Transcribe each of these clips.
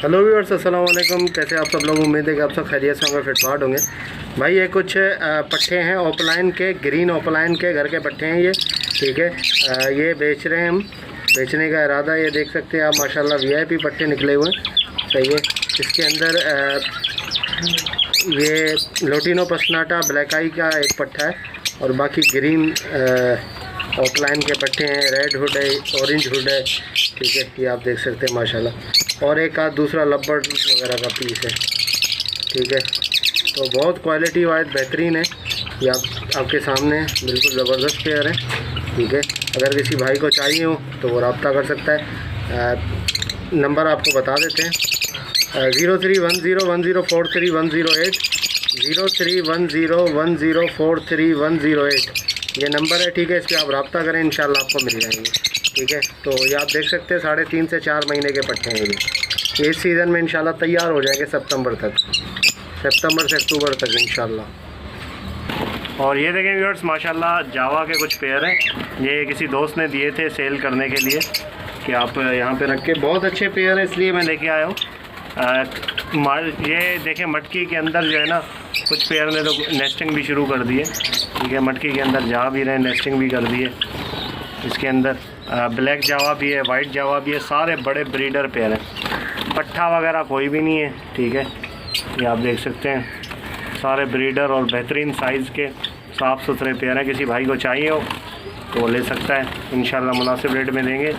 Hello viewers, अस्सलाम वालेकुम। कैसे आप सब लोग? उम्मीद है कि आप सब खैरियत से होंगे, फिटफाट होंगे। भाई ये कुछ पट्टे हैं ओपलाइन के, ग्रीन ओपलाइन के घर के पट्टे हैं ये, ठीक है। ये बेच रहे हैं हम, बेचने का इरादा। ये देख सकते हैं आप, माशाल्लाह वीआईपी पट्टे निकले हुए हैं, सही है। इसके अंदर ये लोटिनो पसनाटा ब्लैक आई का एक पट्टा है और बाकी ग्रीन ऑफलाइन के पट्टे हैं। रेड हुड है, ऑरेंज हुड है, ठीक है। ये आप देख सकते हैं माशाल्लाह। और एक आध दूसरा लब्बड़ वगैरह का पीस है, ठीक है। तो बहुत क्वालिटी वाइज बेहतरीन है। ये आपके सामने बिल्कुल ज़बरदस्त पेयर है, ठीक है। अगर किसी भाई को चाहिए हो तो वो रब्ता कर सकता है। नंबर आपको बता देते हैं, 031010431108, 031010431108 ये नंबर है, ठीक है। इस पर आप रब्ता करें, इंशाल्लाह आपको मिल जाएंगे, ठीक है। तो ये आप देख सकते हैं 3.5 से 4 महीने के पट्टे हैं ये इस सीज़न में इंशाल्लाह तैयार हो जाएंगे सितंबर से अक्टूबर तक इंशाल्लाह। और ये देखें व्यूअर्स, माशाल्लाह जावा के कुछ पेयर हैं। ये किसी दोस्त ने दिए थे सेल करने के लिए कि आप यहाँ पे रख के, बहुत अच्छे पेयर हैं, इसलिए मैं लेके आया हूँ। ये देखें मटकी के अंदर जो है ना, कुछ पेयर ने तो नेस्टिंग भी शुरू कर दी है, ठीक है। मटकी के अंदर जा भी रहे, नेस्टिंग भी कर दी है। इसके अंदर ब्लैक जावा भी है, वाइट जावा भी है, सारे बड़े ब्रीडर पेयर हैं। पट्ठा वगैरह कोई भी नहीं है, ठीक है। ये आप देख सकते हैं, सारे ब्रीडर और बेहतरीन साइज़ के साफ़ सुथरे पेयर हैं। किसी भाई को चाहिए हो तो वो ले सकता है, इंशाल्लाह मुनासिब रेट में देंगे।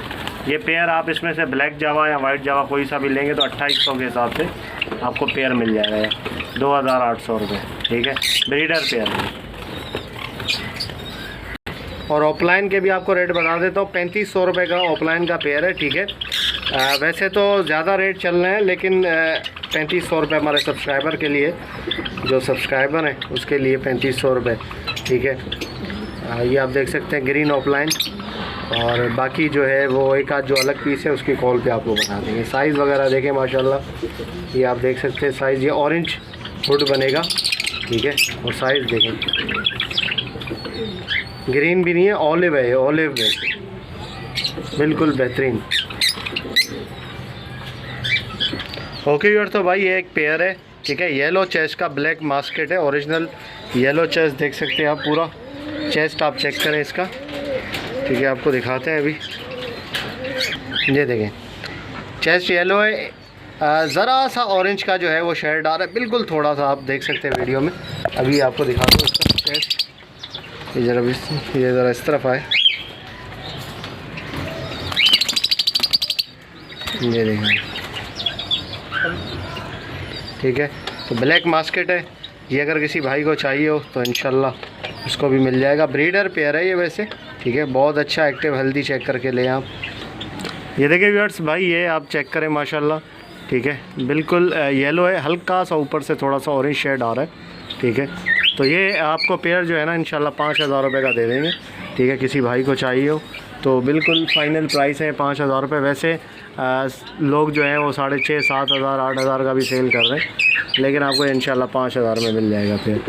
ये पेयर आप इसमें से ब्लैक जावा या वाइट जावा कोई सा भी लेंगे तो 2800 के हिसाब से आपको पेयर मिल जाएगा, 2800 रुपये, ठीक है। ब्रीडर पेयर है। और ऑफलाइन के भी आपको रेट बता देता हूँ, 3500 रुपये का ऑफलाइन का पेयर है, ठीक है। वैसे तो ज़्यादा रेट चल रहे हैं, लेकिन 3500 रुपये हमारे सब्सक्राइबर के लिए, जो सब्सक्राइबर हैं उसके लिए 3500 रुपये, ठीक है। ये आप देख सकते हैं ग्रीन ऑफलाइन। और बाकी जो है वो एक आध जो अलग पीस है उसकी कॉल पे आपको बता देंगे। साइज़ वगैरह देखें माशाल्लाह, ये आप देख सकते हैं साइज़। ये ऑरेंज हुड बनेगा, ठीक है। और साइज़ देखें, ग्रीन भी नहीं है, ऑलिव है, ऑलिव है, बिल्कुल बेहतरीन। ओके यार, तो भाई ये एक पेयर है, ठीक है। येलो चेस्ट का ब्लैक मास्केट है, ओरिजिनल येलो चेस्ट देख सकते हैं आप। पूरा चेस्ट आप चेक करें इसका, ठीक है। आपको दिखाते हैं अभी, ये देखें चेस्ट येलो है, ज़रा सा ऑरेंज का जो है वो शेड आ रहा है, बिल्कुल थोड़ा सा, आप देख सकते हैं वीडियो में। अभी आपको दिखाता हूँ इसका चेस्ट। ये ज़रा इस तरफ आए, ये देखें, ठीक है। तो ब्लैक मास्केट है ये, अगर किसी भाई को चाहिए हो तो इंशाल्लाह उसको भी मिल जाएगा। ब्रीडर पेयर है ये वैसे, ठीक है। बहुत अच्छा एक्टिव हेल्दी चेक करके लें आप। ये देखिए व्यूअर्स भाई, ये आप चेक करें माशाल्लाह, ठीक है। बिल्कुल येलो है, हल्का सा ऊपर से थोड़ा सा ऑरेंज शेड आ रहा है, ठीक है। तो ये आपको पेयर जो है ना इंशाल्लाह 5000 रुपये का दे देंगे, ठीक है। किसी भाई को चाहिए हो तो बिल्कुल फ़ाइनल प्राइस है 5000 रुपये। वैसे लोग जो हैं वो 6,500, 7,000, 8,000 का भी सेल कर रहे हैं, लेकिन आपको इंशाल्लाह 5000 में मिल जाएगा पेयर,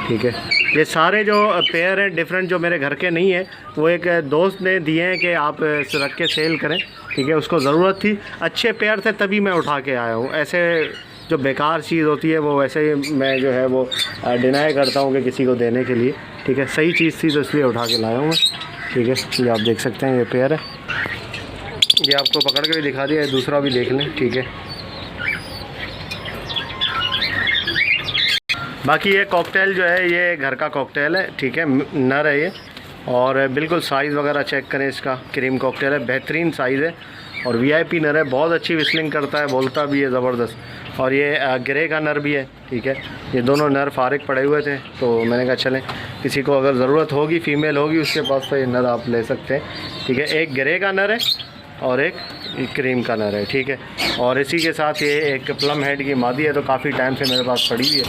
ठीक है। ये सारे जो पेयर हैं डिफरेंट, जो मेरे घर के नहीं है, वो एक दोस्त ने दिए हैं कि आप रख के सेल करें, ठीक है। उसको ज़रूरत थी, अच्छे पेयर थे तभी मैं उठा के आया हूँ। ऐसे जो बेकार चीज़ होती है वो वैसे ही मैं जो है वो डिनाई करता हूँ कि किसी को देने के लिए, ठीक है। सही चीज़ थी तो इसलिए उठा के लाया हूँ मैं, ठीक है। ये आप देख सकते हैं, ये पेयर है। ये आपको पकड़ के भी दिखा दिया, दूसरा भी देख लें, ठीक है। बाकी ये कॉकटेल जो है ये घर का कॉकटेल है, ठीक है। नर है ये, और बिल्कुल साइज़ वगैरह चेक करें इसका। क्रीम कॉकटेल है, बेहतरीन साइज़ है और वीआईपी नर है, बहुत अच्छी विस्लिंग करता है, बोलता भी है ज़बरदस्त। और ये ग्रे का नर भी है, ठीक है। ये दोनों नर फारिग पड़े हुए थे तो मैंने कहा चलें, किसी को अगर ज़रूरत होगी, फ़ीमेल होगी उसके पास, तो ये नर आप ले सकते हैं, ठीक है। एक ग्रे का नर है और एक क्रीम का नर है, ठीक है। और इसी के साथ ये एक प्लम हेड की मादी है, तो काफ़ी टाइम से मेरे पास पड़ी हुई है,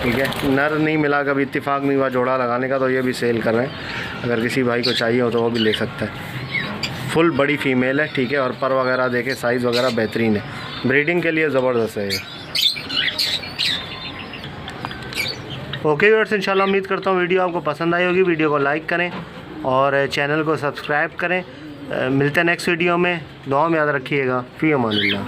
ठीक है। नर नहीं मिला, कभी इत्तेफाक नहीं हुआ जोड़ा लगाने का, तो ये भी सेल कर रहे हैं। अगर किसी भाई को चाहिए हो तो वो भी ले सकता है। फुल बड़ी फ़ीमेल है, ठीक है। और पर वगैरह देखें, साइज़ वगैरह बेहतरीन है, ब्रीडिंग के लिए ज़बरदस्त है ये। ओके व्यूअर्स, इंशाल्लाह उम्मीद करता हूँ वीडियो आपको पसंद आई होगी। वीडियो को लाइक करें और चैनल को सब्सक्राइब करें। मिलते हैं नेक्स्ट वीडियो में। दुआ में याद रखिएगा। फ़ी अमानिल्लाह।